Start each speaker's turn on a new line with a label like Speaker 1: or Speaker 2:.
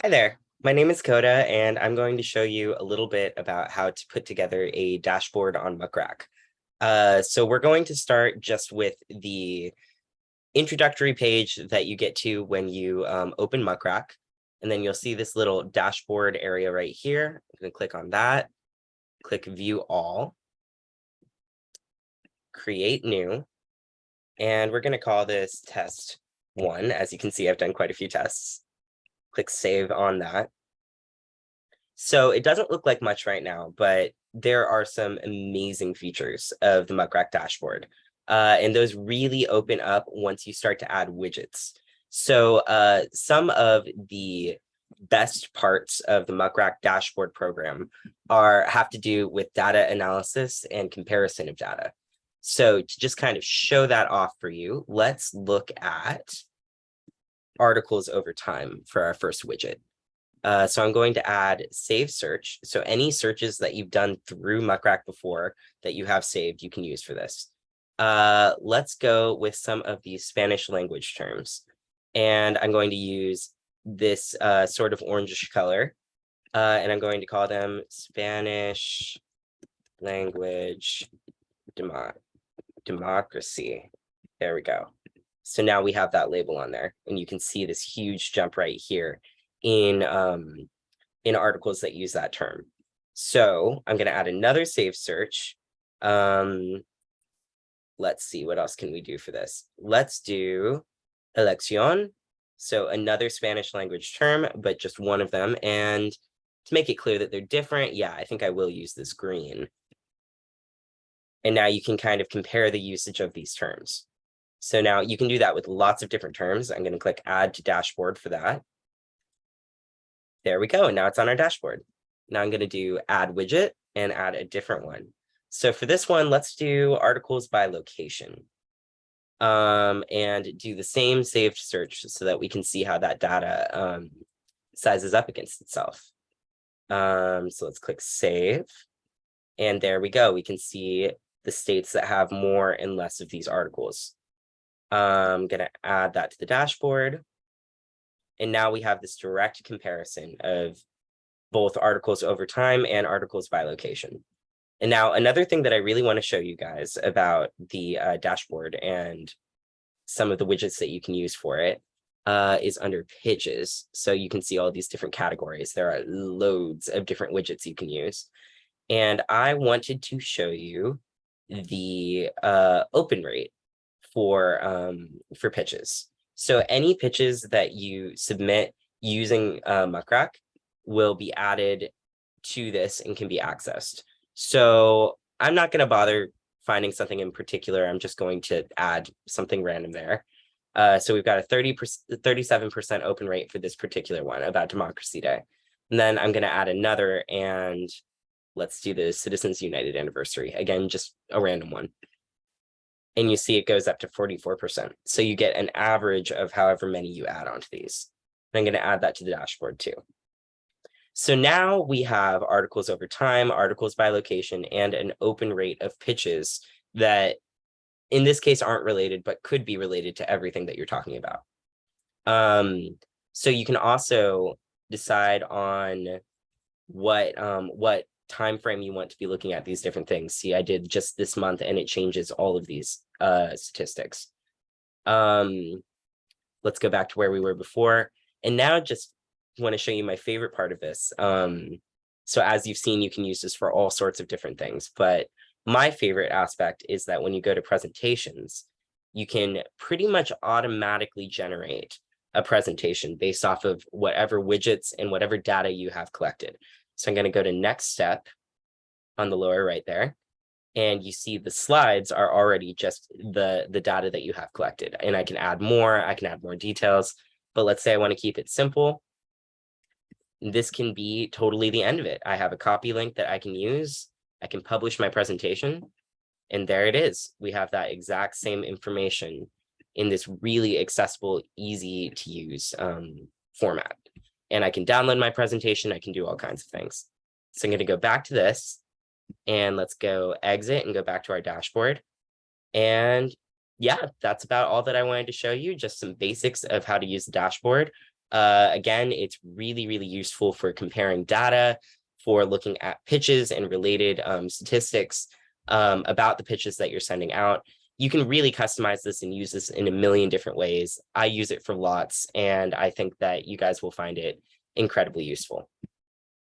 Speaker 1: Hi there. My name is Coda, and I'm going to show you a little bit about how to put together a dashboard on MuckRack. So we're going to start just with the introductory page that you get to when you open MuckRack, and then you'll see this little dashboard area right here. I'm going to click on that, click View All, Create New, and we're going to call this Test 1. As you can see, I've done quite a few tests. Click Save on that. So it doesn't look like much right now, but there are some amazing features of the MuckRack dashboard. And those really open up once you start to add widgets. So some of the best parts of the MuckRack dashboard program have to do with data analysis and comparison of data. So to just kind of show that off for you, let's look at articles over time for our first widget. So I'm going to add save search. So any searches that you've done through MuckRack before that you have saved, you can use for this. Let's go with some of these Spanish language terms. And I'm going to use this sort of orangish color. And I'm going to call them Spanish language democracy. There we go. So now we have that label on there, and you can see this huge jump right here in articles that use that term. So I'm going to add another save search. Let's see, what else can we do for this? Let's do elección. So another Spanish language term, but just one of them. And to make it clear that they're different, yeah, I think I will use this green. And now you can kind of compare the usage of these terms. So now you can do that with lots of different terms. I'm going to click add to dashboard for that. There we go. And now it's on our dashboard. Now I'm going to do add widget and add a different one. So for this one, let's do articles by location. And do the same saved search so that we can see how that data sizes up against itself. So let's click save. And there we go. We can see the states that have more and less of these articles. I'm going to add that to the dashboard. And now we have this direct comparison of both articles over time and articles by location. And now another thing that I really want to show you guys about the dashboard and some of the widgets that you can use for it is under pages. So you can see all these different categories. There are loads of different widgets you can use. And I wanted to show you the open rate for pitches. So any pitches that you submit using MuckRack will be added to this and can be accessed. So I'm not going to bother finding something in particular. I'm just going to add something random there. So we've got a 37% open rate for this particular one about Democracy Day. And then I'm going to add another, and let's do the Citizens United anniversary. Again, just a random one. And you see it goes up to 44%. So you get an average of however many you add onto these. And I'm going to add that to the dashboard too. So now we have articles over time, articles by location, and an open rate of pitches that in this case aren't related, but could be related to everything that you're talking about. So you can also decide on what time frame you want to be looking at these different things. See, I did just this month and it changes all of these statistics. Let's go back to where we were before. And now just want to show you my favorite part of this. So as you've seen, you can use this for all sorts of different things. But my favorite aspect is that when you go to presentations, you can pretty much automatically generate a presentation based off of whatever widgets and whatever data you have collected. So I'm going to go to next step on the lower right there. And you see the slides are already just the data that you have collected. And I can add more details. But let's say I want to keep it simple. This can be totally the end of it. I have a copy link that I can use. I can publish my presentation. And there it is. We have that exact same information in this really accessible, easy to use format. And I can download my presentation. I can do all kinds of things. So I'm going to go back to this, and let's go exit and go back to our dashboard. And yeah, that's about all that I wanted to show you. Just some basics of how to use the dashboard. Again, it's really, really useful for comparing data, for looking at pitches and related statistics about the pitches that you're sending out. You can really customize this and use this in a million different ways. I use it for lots, and I think that you guys will find it incredibly useful.